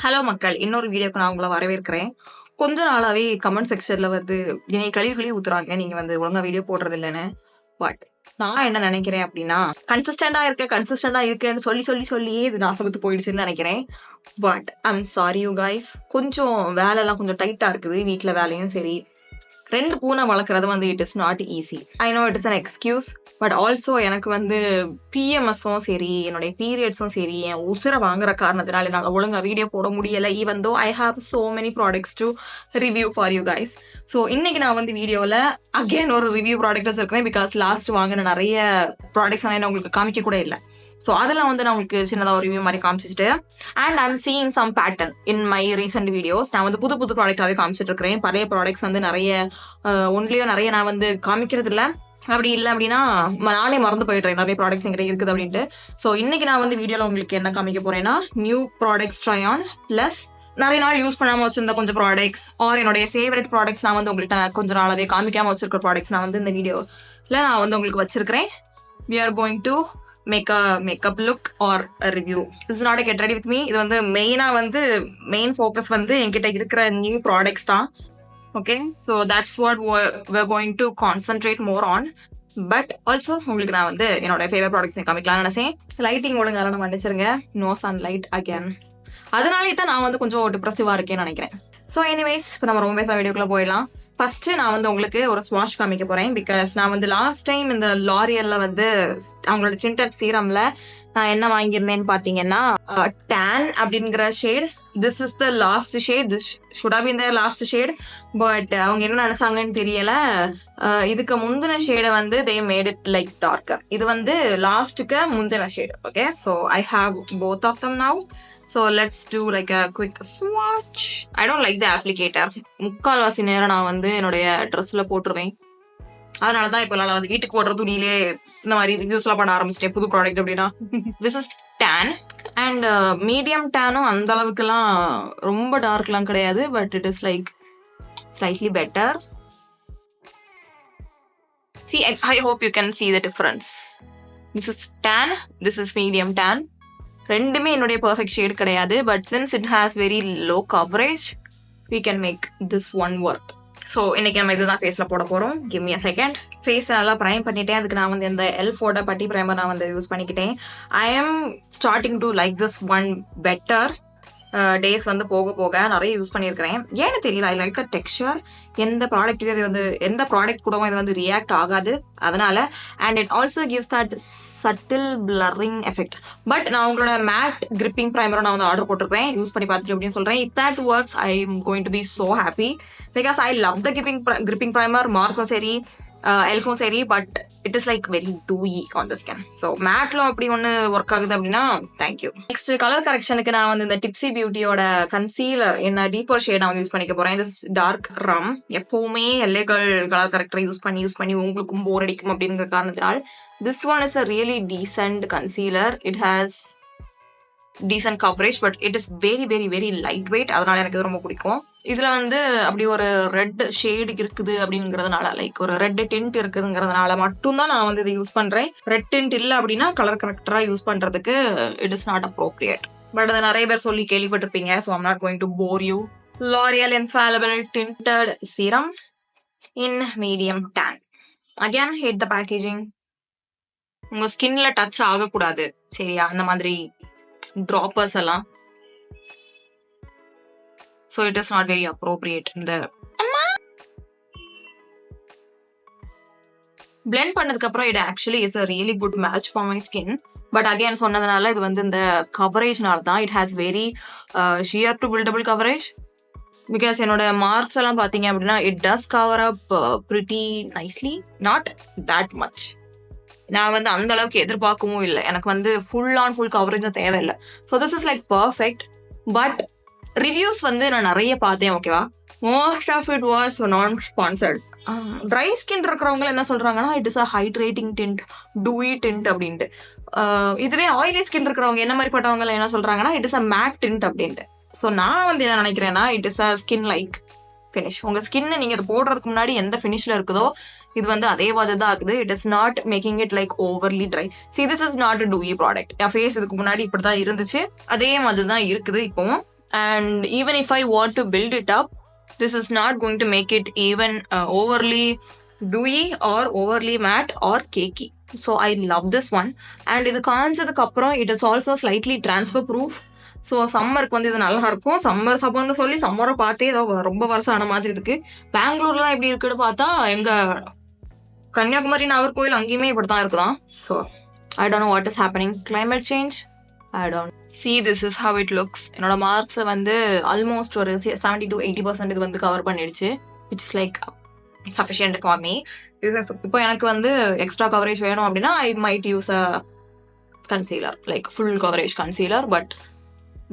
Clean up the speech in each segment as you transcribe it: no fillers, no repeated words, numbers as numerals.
Hello மக்கள், இன்னொரு வீடியோக்கு நான் உங்களை வரவேற்கிறேன். கொஞ்ச நாளாவே கமெண்ட் செக்ஷன்ல வந்து என்னை கழுவி ஊத்துறாங்க, நீங்க வந்து ஒழுங்கா வீடியோ போடுறது இல்லைன்னு. பட் நான் என்ன நினைக்கிறேன் அப்படின்னா, கன்சிஸ்டண்டா இருக்கேன்னு சொல்லியே இது நாசமத்து போயிடுச்சுன்னு நினைக்கிறேன். But I'm sorry you guys. கொஞ்சம் வேலைலாம் கொஞ்சம் டைட்டா இருக்குது, வீட்டுல வேலையும் சரி. 2 பூனை வளர்க்குறது வந்து it is not easy. I know it is an excuse. But also எனக்கு வந்து பிஎம்எஸும் சரி, என்னுடைய பீரியட்ஸும் சரி, என் உசுரை வாங்குற காரணத்தினால என்னால் ஒழுங்காக வீடியோ போட முடியலை. Even though I have so many products to review for you guys. So இன்னைக்கு நான் வந்து வீடியோவில் அகெயின் ஒரு ரிவ்யூ ப்ராடக்ட் வச்சிருக்கிறேன். பிகாஸ் லாஸ்ட் வாங்கின நிறைய ப்ராடக்ட்ஸ் நான் உங்களுக்கு காமிக்க கூட இல்லை. ஸோ அதெல்லாம் வந்து நான் உங்களுக்கு சின்னதாக ஒரு ரிவ்யூ மாதிரி காமிச்சிட்டு, and I'm seeing some pattern in my recent videos. நான் வந்து புது ப்ராடக்டாகவே காமிச்சிட்டு இருக்கிறேன். பழைய ப்ராடக்ட்ஸ் வந்து நிறைய ஒன்லியோ நிறைய நான் வந்து காமிக்கிறது இல்லை. அப்படி இல்லை அப்படின்னா நானே மறந்து போயிடுறேன் நிறைய ப்ராடக்ட்ஸ் என்கிட்ட இருக்குது அப்படின்ட்டு. ஸோ இன்னைக்கு நான் வந்து வீடியோவில் உங்களுக்கு என்ன காமிக்க போறேன்னா, new products try on plus நிறைய நாள் யூஸ் பண்ணாமல் வச்சிருந்த கொஞ்சம் ப்ராடக்ட்ஸ் ஆர் என்னுடைய ஃபேவரட் ப்ராடக்ட்ஸ் நான் வந்து உங்கள்கிட்ட கொஞ்சம் நாளாவே காமிக்காமல் வச்சிருக்கிற ப்ராடக்ட்ஸ் நான் வந்து இந்த வீடியோவில் நான் வந்து உங்களுக்கு வச்சிருக்கிறேன். We are going to make a makeup look or a review. This is not a get ready with me. இது வந்து மெயின் ஃபோக்கஸ் வந்து என்கிட்ட இருக்கிற நியூ ப்ராடக்ட்ஸ் தான். Okay, so that's what we're going to concentrate more on. But also உங்களுக்கு நான் வந்து என்னோட ஃபேவரட் ப்ராடக்ட்ஸ் காமிக்கலாம்னு நினைச்சேன். லைட்டிங் ஒழுங்காக நம்ம மன்னிச்சிருங்க, நோ சன்லைட் அகேன். அதனாலே தான் நான் வந்து கொஞ்சம் டிப்ரெசிவாக இருக்கேன்னு நினைக்கிறேன். ஸோ எனிவேஸ், இப்போ நம்ம ரொம்ப வீடியோக்குள்ளே போயிடலாம். ஃபர்ஸ்ட் நான் வந்து உங்களுக்கு ஒரு ஸ்வாட்ச் காமிக்க போறேன். பிகாஸ் நான் வந்து லாஸ்ட் டைம் இந்த லாரியல்ல வந்து அவங்களோட டிண்டட் சீரம்ல நான் என்ன வாங்கியிருந்தேன்னு பாத்தீங்கன்னா, டேன் அப்படிங்கிற shade. This is the last shade. This should have been the last shade. But அவங்க என்ன நினைச்சாங்கன்னு தெரியல. இதுக்கு முந்தின ஷேடை வந்து they made it like darker. இது வந்து லாஸ்ட்டுக்கு முந்தின shade. Okay, so I have both of them now. So let's do like a quick swatch. I don't like the applicator. முக்கால்வாசி நேரம் நான் வந்து என்னுடைய ட்ரெஸ்ல போட்டுருவேன். அதனால தான் இப்போ நான் வந்து வீட்டுக்கு போடுற துணியிலே இந்த மாதிரி ரிவ்யூஸ்லாம் பண்ண ஆரம்பிச்சிட்டேன் புது ப்ராடக்ட் அப்படின்னா. This is tan and medium டேனும் அந்த அளவுக்குலாம் ரொம்ப டார்க்லாம் கிடையாது. But it is like slightly better. See, I hope you can see the difference. This is tan, this is medium tan. ரெண்டுமே என்னுடைய பர்ஃபெக்ட் ஷேட் கிடையாது. But since it has very low coverage, we can make this one work. So இன்னைக்கு நம்ம இதுதான் ஃபேஸில் போட போகிறோம். Give me a second. Face நல்லா ப்ரைம் பண்ணிட்டேன். அதுக்கு நான் வந்து இந்த எல்ஃபோட பட்டி ப்ரைமர் நான் வந்து யூஸ் பண்ணிக்கிட்டேன். ஐ ஆம் starting to like this one better. Days வந்து போக போக நிறைய யூஸ் பண்ணியிருக்கிறேன். ஏன்னு தெரியல, ஐ லைக் த டெக்ஸ்சர். எந்த ப்ராடக்ட்டுக்கு இது வந்து எந்த ப்ராடக்ட் கூடவும் இது வந்து ரியாக்ட் ஆகாது அதனால. And it also gives that subtle blurring effect. But நான் உங்களோட மேட் கிரிப்பிங் ப்ரைமரும் நான் வந்து ஆர்டர் போட்டிருக்கேன். யூஸ் பண்ணி பார்த்துட்டு அப்படின்னு சொல்கிறேன். If that works I am going to be so happy. Because I love the gripping primer. மார்ஸும் சரி, எல்ஃபும் சரி. But it is like very dewy on the skin. So மேட்ல அப்படி ஒன்று ஒர்க் ஆகுது அப்படின்னா தேங்க்யூ. நெக்ஸ்ட் கலர் கரெக்ஷனுக்கு நான் வந்து இந்த டிப்ஸி பியூட்டியோட கன்சீலர் என்ன டீப்பர் ஷேட் நான் வந்து யூஸ் பண்ணிக்க போறேன். இது டார்க் ரம். எப்பவுமே எல்ஏ கலர் கரெக்டரை யூஸ் பண்ணி உங்களுக்கும் போர் அடிக்கும் அப்படிங்கிற காரணத்தினால் this one is a really decent concealer. It has decent coverage but it is very very very light weight. அதனால எனக்கு இது ரொம்ப பிடிக்கும். இதுல வந்து அப்படி ஒரு ரெட் ஷேடு இருக்குது அப்படிங்கிறதுனால, லைக் ஒரு ரெட் டிண்ட் இருக்குதுங்கிறதுனால மட்டும்தான் நான் வந்து இதை யூஸ் பண்றேன். ரெட் டிண்ட் இல்லை அப்படின்னா கலர் கரெக்டரா யூஸ் பண்றதுக்கு it is not appropriate. But அதை நிறைய பேர் சொல்லி கேள்விப்பட்டிருப்பீங்க. So I'm not going to bore you. Loreal Infallible Tinted Serum in medium tan. Again, hate the packaging. உங்க ஸ்கின்ல டச் ஆகக்கூடாது சரியா, அந்த மாதிரி ட்ராப்பர்ஸ் எல்லாம். So it is not very appropriate. இந்த blend பண்ணதுக்கு அப்புறம் it actually is a really good match for my skin. But again சொன்னதுனால இது வந்து இந்த கவரேஜ்னால தான். It has very sheer to buildable coverage. Because என்னோட மார்க்ஸ் எல்லாம் பார்த்தீங்க அப்படின்னா it does cover up pretty nicely, not that much. நான் வந்து அந்த அளவுக்கு எதிர்பார்க்கவும் இல்லை. எனக்கு வந்து ஃபுல் கவரேஜும் தேவையில்லை. So this is like perfect. But reviews வந்து நான் நிறைய பார்த்தேன். ஓகேவா, மோஸ்ட் ஆஃப் இட் வாஸ் நான் ஸ்பான்சர்ட். ட்ரை ஸ்கின் இருக்கிறவங்க என்ன சொல்றாங்கன்னா it is a hydrating tint, Dewey tint அப்படின்ட்டு. இதுவே ஆயிலி ஸ்கின் இருக்கிறவங்க என்ன மாதிரி பட்டவங்க என்ன சொல்றாங்கன்னா it is a matte tint அப்படின்ட்டு. ஸோ நான் வந்து என்ன நினைக்கிறேன்னா it is a skin like finish. உங்க ஸ்கின் நீங்க இது போடுறதுக்கு முன்னாடி எந்த ஃபினிஷ்ல இருக்குதோ இது வந்து அதே மாதிரி தான் ஆகுது. It is not making it like overly dry. See, this is not a dewy product. என் ஃபேஸ் இதுக்கு முன்னாடி இப்படிதான் இருந்துச்சு, அதே மாதிரி தான் இருக்குது இப்போவும். And even if I want to build it up, this is not going to make it even overly dewy or overly matte or cakey. So I love this one. And இது காஞ்சதுக்கு அப்புறம் it is also slightly transfer proof. So சம்மருக்கு வந்து இது நல்லா இருக்கும். Summer சப்பர்னு சொல்லி சம்மரை பார்த்தே ஏதோ ரொம்ப வருஷம் ஆன மாதிரி இருக்கு. பெங்களூர்லாம் எப்படி இருக்குன்னு பார்த்தா எங்க கன்னியாகுமரி நாகர்கோவில் அங்கேயுமே இப்படி தான் இருக்குதான். So I don't know what is happening. Climate change? I don't see. This is how it looks. என்னோட மார்க்ஸை வந்து ஆல்மோஸ்ட் ஒரு 70 to 80% இது வந்து கவர் பண்ணிடுச்சு, which is like sufficient for me. இப்போ எனக்கு வந்து எக்ஸ்ட்ரா கவரேஜ் வேணும் அப்படின்னா I might use a concealer, like full coverage concealer, but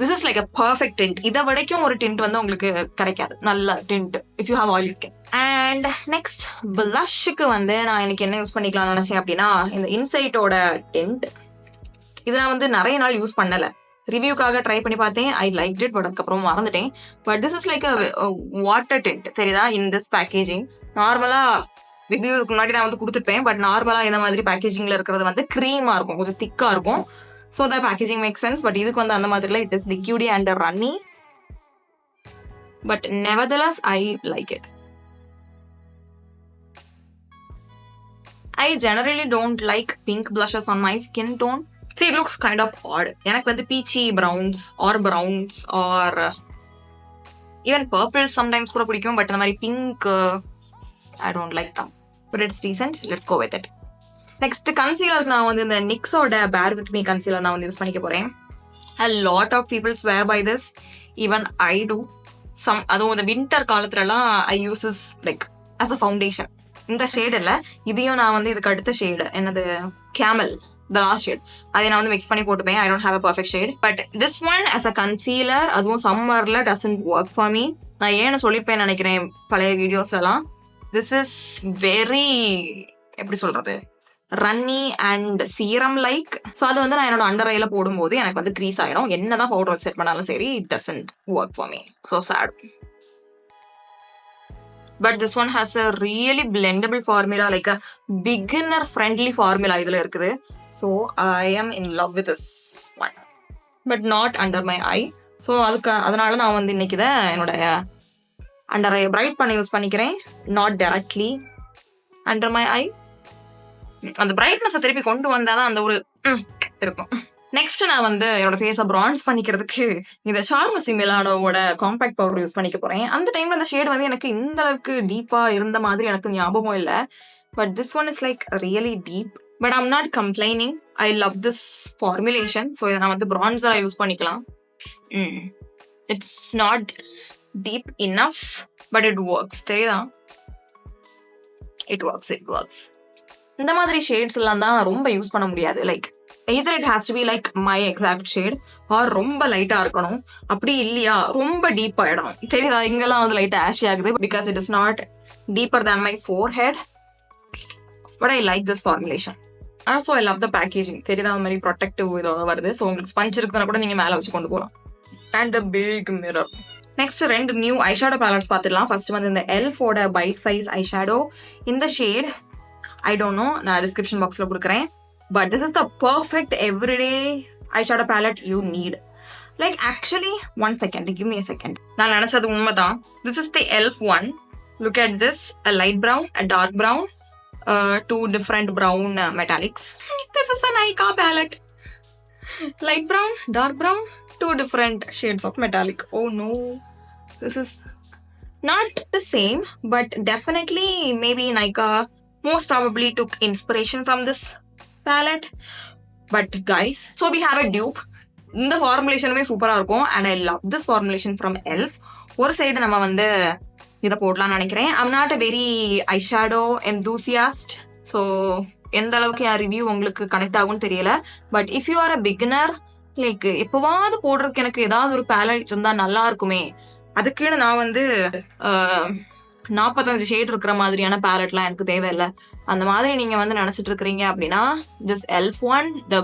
this is like a perfect tint. இதை வரைக்கும் ஒரு tint வந்து உங்களுக்கு கிடைக்காது, நல்ல tint if you have oily skin. And next blushக்கு வந்து நான் இன்னைக்கு என்ன யூஸ் பண்ணிக்கலாம்னு நினைச்சேன் அப்படின்னா இந்த இன்சைட்டோட tint. இது நான் வந்து நிறைய நாள் யூஸ் பண்ணல, ரிவ்யூக்காக ட்ரை பண்ணி பார்த்தேன். ஐ லைக் இட், பட் அதுக்கப்புறம் மறந்துட்டேன். But this is like a water tint, தெரியுதா? இன் திஸ் பேக்கேஜிங் நார்மலா ரிவ்யூக்கு முன்னாடி நான் வந்து கொடுத்துருப்பேன், பட் நார்மலா இந்த மாதிரி பேக்கேஜிங்ல இருக்கிறது வந்து க்ரீமா இருக்கும், கொஞ்சம் திக்கா இருக்கும். So the packaging make sense. But இதுக்கு வந்து அந்த மாதிரில it is liquidy and runny, but nevertheless I like it. I generally don't like pink blushes on my skin tone. See, it looks kind of odd. எனக்கு வந்து peachy browns or even purple sometimes கூட பிடிக்கும், but அந்த மாதிரி pink I don't like them. But it's decent. Let's go with it. Next concealer நான் வந்து இந்த NYXோட Bare With Me concealer நான் வந்து யூஸ் பண்ணிக்க போறேன். A lot of people swear by this. Even I do. அதுவும் இந்த வின்டர் காலத்துலலாம் I use this like as a foundation. இந்த ஷேட் இல்லை, இதையும் நான் வந்து இதுக்கு அடுத்த ஷேடு என்னது கேமல், த லாஸ்ட் ஷேட், அதை நான் வந்து மிக்ஸ் பண்ணி போட்டுப்பேன். I don't have a perfect shade, but this one as a concealer, அதுவும் சம்மர்ல டசன்ட் ஒர்க் ஃபார் மீ. நான் ஏன்னு சொல்லியிருப்பேன்னு நினைக்கிறேன் பழைய வீடியோஸ்லாம். திஸ் இஸ் வெரி, எப்படி சொல்றது, runny and serum like. So அது வந்து நான் என்னோட அண்டர் ஐல போடும்போது எனக்கு வந்து க்ரீஸ் ஆகிடும். என்னதான் பவுடர் செட் பண்ணாலும் சரி, it doesn't work for me. So sad. But this one has a really blendable formula, like a beginner friendly formula இதுல இருக்குது. So I am in love with this one, but not under my eye. So அதனால நான் வந்து இன்னைக்கு இதை என்னோட under eye bright பண்ண use பண்ணிக்கிறேன், not directly under my eye. அந்த பிரைட்னஸை திருப்பி கொண்டு வந்தாதான் அந்த ஒரு இருக்கும். நெக்ஸ்ட் நான் வந்து என்னோட ஃபேஸை பிரான்ஸ் பண்ணிக்கிறதுக்கு இந்த Charmacy மிலானோவோட காம்பாக்ட் பவுடர் யூஸ் பண்ணிக்க போறேன். அந்த டைம்ல அந்த ஷேட் வந்து எனக்கு இந்த அளவுக்கு டீப்பா இருந்த மாதிரி எனக்கு ஞாபகம் இல்லை, but this one is like really deep. But I'm not complaining, I love this formulation. So இதை நான் வந்து பிரான்ஸரா யூஸ் பண்ணிக்கலாம். It's not deep enough, but it works, தெரியுதா? It works. இந்த மாதிரி ஷேட்ஸ் எல்லாம் தான் ரொம்ப யூஸ் பண்ண முடியாது. Like either it has to be like my exact shade or ரொம்ப லைட்டா இருக்கணும். அப்படி இல்லையா ரொம்ப டீப் ஆயிடும், தெரியுதா? இங்கெல்லாம் வந்து லைட்டா ஆஷி ஆகுது because it is not deeper than my forehead. But I like this formulation. Also I love the packaging, தெரியுதா? அந்த மாதிரி ப்ரொடெக்டிவ் இதோட வருது. ஸோ உங்களுக்கு ஸ்பஞ்ச் இருக்குன்னா கூட நீங்க மேலே வச்சு கொண்டு போகலாம். And a big mirror. Next 2 new eyeshadow pallets பார்த்துடலாம். ஃபர்ஸ்ட் வந்து இந்த எல்ஃபோட பைட் சைஸ் ஐஷேடோ. இந்த ஷேட் I don't know, நான் டிஸ்கிரிப்ஷன் பாக்ஸ்ல கொடுக்குறேன். But this is the perfect everyday eyeshadow palette you need. Like actually, one second, give me a second. நான் நினைச்சது உண்மைதான். This is the elf one. Look at this, a light brown, a dark brown, 2 different brown metallics. This is a Nykaa palette. Light brown, dark brown, 2 different shades of metallic. Oh no, this is not the same, but definitely maybe Nykaa most probably took inspiration from this palette. But guys, so we have a dupe. இந்த ஃபார்முலேஷனுமே சூப்பரா இருக்கும் and I love this formulation from elf. ஒரு side நம்ம வந்து இதை போடலாம்னு நினைக்கிறேன். I'm not a very eyeshadow enthusiast, so எந்த அளவுக்கு என் ரிவ்யூ உங்களுக்கு கனெக்ட் ஆகும்னு தெரியல. But if you are a beginner, like எப்போவாவது போடுறதுக்கு எனக்கு ஏதாவது ஒரு பேலட் இருந்தா நல்லா இருக்குமே, அதுக்குன்னு நான் வந்து 45 ஷேட் இருக்கிற மாதிரியான பேலட்லாம் எனக்கு தேவையில்லை. அந்த மாதிரி நீங்க வந்து நினைச்சிட்டு இருக்கிறீங்க அப்படின்னா this Elf one, the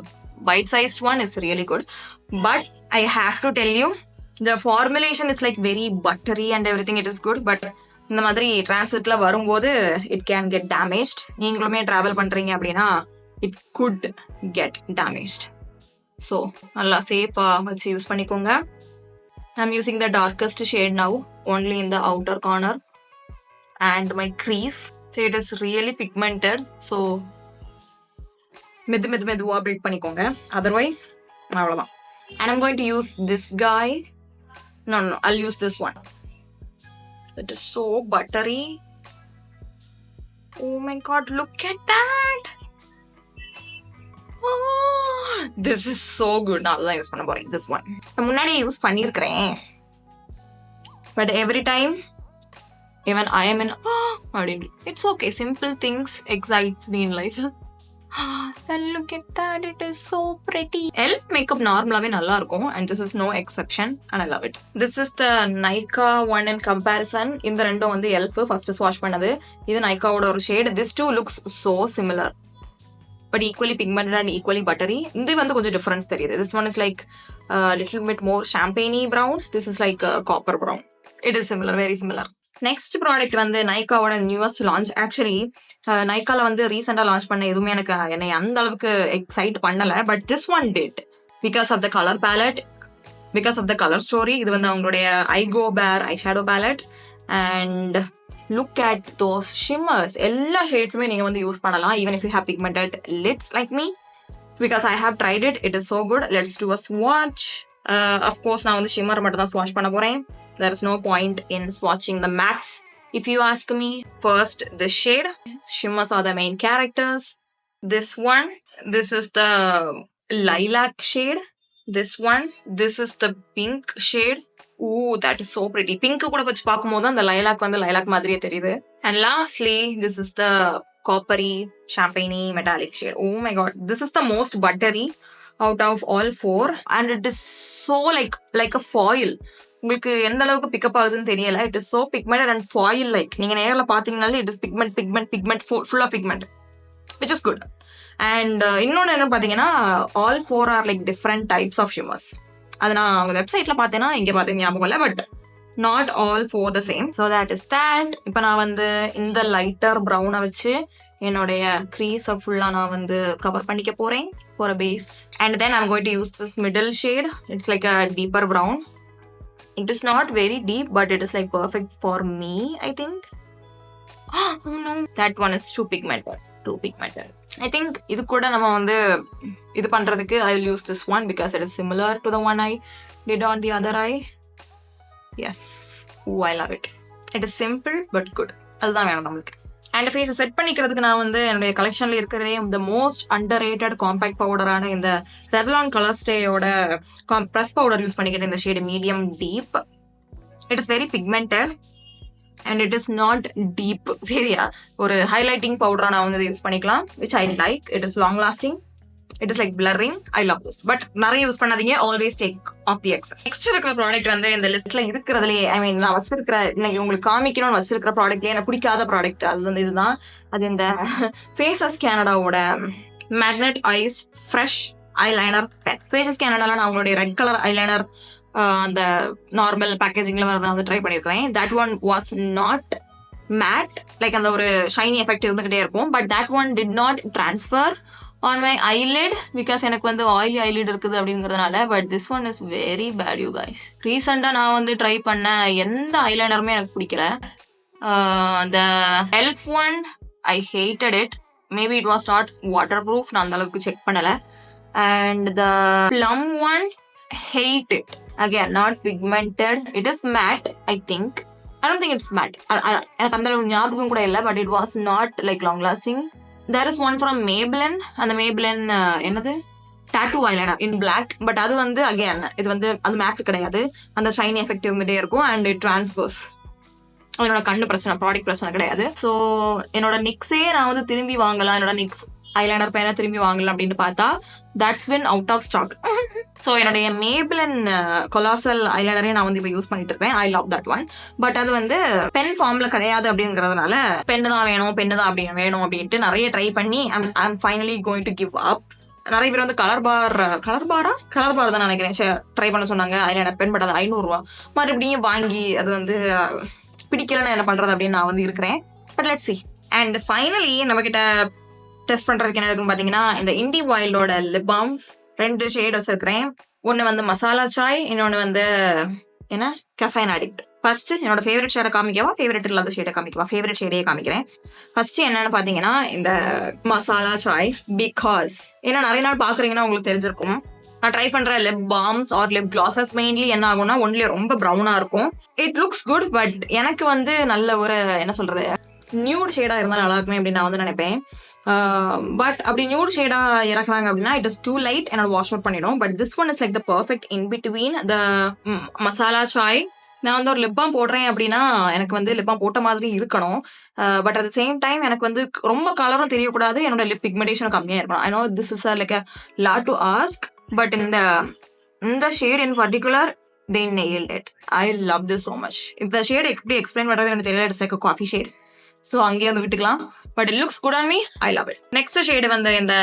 bite sized one is really good. But I have to tell you, the formulation is like very buttery and everything, it is good. But இந்த மாதிரி டிரான்ஸ்லேட்ல வரும்போது இட் கேன் கெட் டேமேஜ்ட். நீங்களுமே travel பண்றீங்க அப்படின்னா it could get damaged. So நல்லா சேஃபா வச்சு யூஸ் பண்ணிக்கோங்க. I'm using the darkest shade now, only in the outer corner and my crease. So it is really pigmented. So மெதுவா build பண்ணிக்கோங்க. Otherwise அவ்வளவுதான். And I'm going to use this guy. No, I'll use this one. It is so buttery. Oh my god, look at that. Oh, this is so good. நான் அதான் use பண்ண போறேன். This one முன்னாடி use பண்ணியிருக்கிறேன். But every time even I am in it's okay. Simple things excites me in life. And look at that, it is so pretty. Elf makeup normally nalla irukum, and this is no exception, and I love it. This is the Nykaa one in comparison. இந்த ரெண்டும் வந்து Elf first swatch பண்ணது. இது Nykaa ஓட ஒரு shade. This two looks so similar, but equally pigmented and equally buttery. இது வந்து கொஞ்சம் difference தெரியுது. This one is like a little bit more champagne brown. This is like a copper brown. It is similar, very similar. Next product வந்து நைக்காவோட newest launch. Actually நைக்கால வந்து ரீசெண்டா launch பண்ண எதுவுமே என்னை அந்த அளவுக்கு எக்ஸைட் பண்ணல. But this one did because of the colour palette, because of the colour story. இது வந்து அவங்களுடைய I go pair eyeshadow palette. And look at those shimmers. எல்லா ஷேட்ஸுமே நீங்க வந்து யூஸ் பண்ணலாம், even if you have pigmented lids like me, because I have tried it. It is so good. Let's do a ஸ்வாட்ச். Of course நான் வந்து shimmer மட்டும் தான் ஸ்வாட்ச் பண்ண போறேன். There is no point in swatching the mattes, if you ask me. First, the shade. Shimmers are the main characters. This one, this is the lilac shade. This one, this is the pink shade. Ooh, that is so pretty. Pink கூட வச்சு பார்க்கும்போது அந்த lilac வந்து lilac மாதிரியே தெரியுது. And lastly, this is the coppery, champagne metallic shade. Oh my god, this is the most buttery out of all four, and it is so like a foil. உங்களுக்கு எந்த அளவுக்கு பிக்கப் ஆகுதுன்னு தெரியல. It is so pigmented and foil like. நீங்க நேரில் பாத்தீங்கன்னாலே it is pigment full of pigment, which is good. And இன்னொன்று என்ன பாத்தீங்கன்னா, all four are like different types of shimmers. அது நான் அவங்க வெப்சைட்ல பார்த்தேன்னா இங்கே பார்த்தேன் ஞாபகம் இல்லை, but not all four the same. So that is that. இப்போ நான் வந்து இந்த லைட்டர் ப்ரௌனை வச்சு என்னுடைய க்ரீஸை ஃபுல்லாக நான் வந்து கவர் பண்ணிக்க போறேன் for a base. And then I'm going to use this middle shade. It's like a deeper brown. It is not very deep, but it is like perfect for me, I think. Oh no, that one is too pigmented. I think idu kuda nama vandu idu pandradhukku I will use this one because it is similar to the one I did on the other eye. Yes. Ooh, I love it. It is simple but good. adha venum namakku. And ஃபேஸை set பண்ணிக்கிறதுக்கு நான் வந்து என்னுடைய கலெக்ஷன்ல இருக்கிறதே the most under rated compact பவுடரான இந்த Revlon colour ஸ்டேயோட ப்ரெஸ் பவுடர் யூஸ் பண்ணிக்கிட்டு இந்த shade medium deep. It is very pigmented and it is not deep. சரியா, ஒரு ஹைலைட்டிங் பவுடரா நான் வந்து யூஸ் பண்ணிக்கலாம், which I like. It is long lasting. It is like blurring. I love this. But நிறைய use பண்ணாதீங்க. ஆல்வேஸ் டேக் ஆஃப் தி excess. Next இருக்கிற product வந்து இந்த லிஸ்ட்ல இருக்கிறதுலே, ஐ மீன் நான் வச்சிருக்கிற இன்னைக்கு உங்களுக்கு காமிக்கணும்னு வச்சிருக்கிற ப்ராடக்ட்லேயே எனக்கு பிடிக்காத ப்ராடக்ட் அது வந்து இதுதான். அது இந்த ஃபேஸஸ் கேனடாவோட magnet eyes fresh eyeliner pen. Faces கேனடால நான் அவங்களுடைய ரெட் கலர் ஐலைனர் அந்த நார்மல் பேக்கேஜிங்ல வரதான் வந்து ட்ரை பண்ணியிருக்கிறேன். That one was not matte, like அந்த ஒரு ஷைனி எஃபெக்ட் இருந்துகிட்டே இருக்கும். But that one did not transfer on my eyelid because எனக்கு வந்து ஆயிலி ஐலிட் இருக்குது அப்படிங்கிறதுனால. But this one is very bad you guys. ரீசெண்டாக நான் வந்து ட்ரை பண்ண எந்த ஐலைனருமே எனக்கு பிடிக்கல. the elf one I hated it. Maybe it was not waterproof. நான் அந்த அளவுக்கு செக் பண்ணல. and the plum one, hate it. Again, not pigmented. It is matte, I think. I don't think it's matte. எனக்கு அந்த அளவுக்கு ஞாபகம் கூட இல்லை. but it was not like long lasting. There is one from Maybelline. அந்த Maybelline என்னது tattoo eyeliner in black. But அது வந்து அகைன் இது வந்து அது மேட் கிடையாது. அந்த ஷைனி எஃபெக்ட் இருந்துட்டே இருக்கும் அண்ட் இட் டிரான்ஸ்ஃபர்ஸ். என்னோட கண்ணு பிரச்சனை, ப்ராடக்ட் பிரச்சனை கிடையாது. ஸோ என்னோட நிக்ஸே நான் வந்து திரும்பி வாங்கலாம், என்னோட நிக்ஸ் ஐலைனர் பேனை திரும்பி வாங்கலாம் அப்படின்னு பார்த்தா that's been out of stock. ஸோ என்னுடைய மேபிளின் கொலாசல் ஐலைனரே நான் வந்து இப்போ யூஸ் பண்ணிட்டு இருக்கேன். I love that one. But அது வந்து பென் ஃபார்ம்ல கிடையாது அப்படிங்கிறதுனால பென்னு தான் வேணும் அப்படின்ட்டு நிறைய ட்ரை பண்ணி I'm finally going to give up. நிறைய பேர் வந்து கலர் பார் தான் நினைக்கிறேன் ட்ரை பண்ண சொன்னாங்க ஐலைனர் பென். பட் அது 500 ரூபா. மறுபடியும் வாங்கி அது வந்து பிடிக்கலன்னு என்ன பண்றது அப்படின்னு நான் வந்து இருக்கிறேன். But let's see. And finally நம்ம கிட்ட டெஸ்ட் பண்றதுக்கு என்ன இருக்குன்னு பாத்தீங்கன்னா இந்த இண்டி வைல்டோட லிப் பாம்ஸ் 2 ஷேட் வச்சிருக்கிறேன். ஒன்னு வந்து மசாலா சாய், இன்னொன்னு வந்து ஏன்னா Caffeine Addict. ஃபர்ஸ்ட் என்னோட ஃபேவரட் ஷேடை காமிக்கவா, ஃபேவரட் இல்லாத ஷேடை காமிக்கவா? ஃபேவரட் ஷேடையே காமிக்கிறேன். ஃபர்ஸ்ட் என்னன்னு பாத்தீங்கன்னா இந்த மசாலா சாய். பிகாஸ் ஏன்னா நிறைய நாள் பாக்குறீங்கன்னா உங்களுக்கு தெரிஞ்சிருக்கும், நான் ட்ரை பண்ற lip balms or lip glosses mainly என்ன ஆகும்னா ஒன்லி ரொம்ப ப்ரௌனா இருக்கும். இட் லுக்ஸ் குட், பட் எனக்கு வந்து நல்ல ஒரு என்ன சொல்றது நியூட் ஷேடா இருந்தா நல்லா இருக்குமே அப்படின்னு நான் வந்து நினைப்பேன். பட் அப்படி நியூட் ஷேடா இறக்குறாங்க அப்படின்னா இட் இஸ் டூ லைட், என்னோட வாஷ் அவுட் பண்ணிடும். But this one is like the perfect in between the masala Sai. நான் வந்து ஒரு லிப் பாம் போடுறேன் அப்படின்னா எனக்கு வந்து லிப் பாம் போட்ட மாதிரி இருக்கணும். But at the same time எனக்கு வந்து ரொம்ப கலரும் தெரியக்கூடாது, என்னோட லிப் பிக்மெண்டேஷன் கம்மியாக இருக்கணும். I know this is like a lot to ask, but இந்த shade in particular they nailed it. I love this so much. இந்த ஷேட் எப்படி எக்ஸ்பிளைன் பண்றது எனக்கு தெரியல. It's like a coffee shade. So அங்கேயே வந்து விட்டுக்கலாம். But it looks good on me. I love it. Next shade வந்து இந்த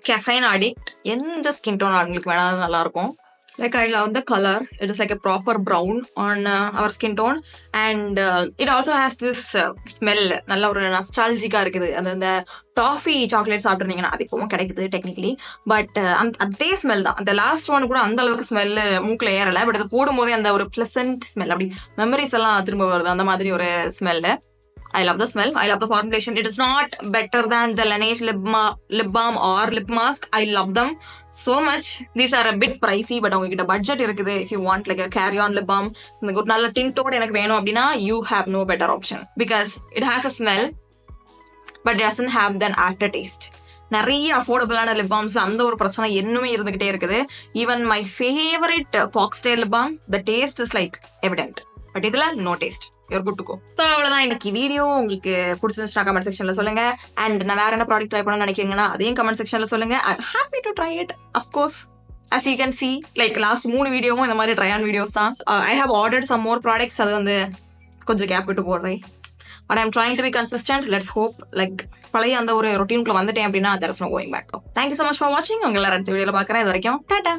Caffeine Addict. எந்த ஸ்கின் டோன் உங்களுக்கு வேணாலும் நல்லா இருக்கும். Like I love the color. It is like a proper brown on our skin tone, and it also has this smell. நல்ல ஒரு நாஸ்டால்ஜிக்கா இருக்குது. அது அந்த டாஃபி சாக்லேட் சாப்பிட்டுருந்தீங்கன்னா அது இப்பவும் கிடைக்குது டெக்னிக்கலி. பட் அதே ஸ்மெல் தான். அந்த லாஸ்ட் ஒன் கூட அந்த அளவுக்கு ஸ்மெல் மூக்கில் ஏறலை. பட் அது போடும்போதே அந்த ஒரு பிளசன்ட் ஸ்மெல், அப்படி மெமரிஸ் எல்லாம் திரும்ப வருது, அந்த மாதிரி ஒரு smell. I love the smell. I love the formulation. It is not better than the Laneige lip balm or lip mask. I love them so much. These are a bit pricey, but உங்ககிட்ட budget இருக்குது. If you want like a carry-on lip balm, ஒரு நல்ல டிண்டோட எனக்கு வேணும் அப்படின்னா you have no better option because it has a smell, but it doesn't have an aftertaste. நிறைய அஃபோர்டபுளான lip palms அந்த ஒரு பிரச்சனை இன்னுமே இருந்துகிட்டே இருக்குது. Even my favourite Foxtail lip balm, the taste is like evident, but இதுல no taste. You're good to go. So அவ்வளோதான் இன்னைக்கு வீடியோ. உங்களுக்கு பிடிச்சிருந்துச்சுன்னா கமெண்ட் செக்ஷன்ல சொல்லுங்க. அண்ட் நான் வேற என்ன ப்ராடக்ட் ட்ரை பண்ணணும்னு நினைக்கிறீங்கன்னா அதையும் கமெண்ட் செக்ஷன்ல சொல்லுங்க. I'm happy to try it. Of course as you can see, like last 3 வீடியோவும் இந்த மாதிரி ட்ரை ஆன் வீடியோஸ் தான். I have ordered some more products. அது வந்து கொஞ்சம் கேப் விட்டு போடுறேன். But I'm trying to be consistent. Let's hope like பழைய அந்த ஒரு ரொட்டீனுக்குள்ள வந்துட்டேன் அப்படின்னா there is no going back. Thank you so much for watching. உங்களை அடுத்த வீடியோல பார்க்குறேன். இது வரைக்கும் டாடா.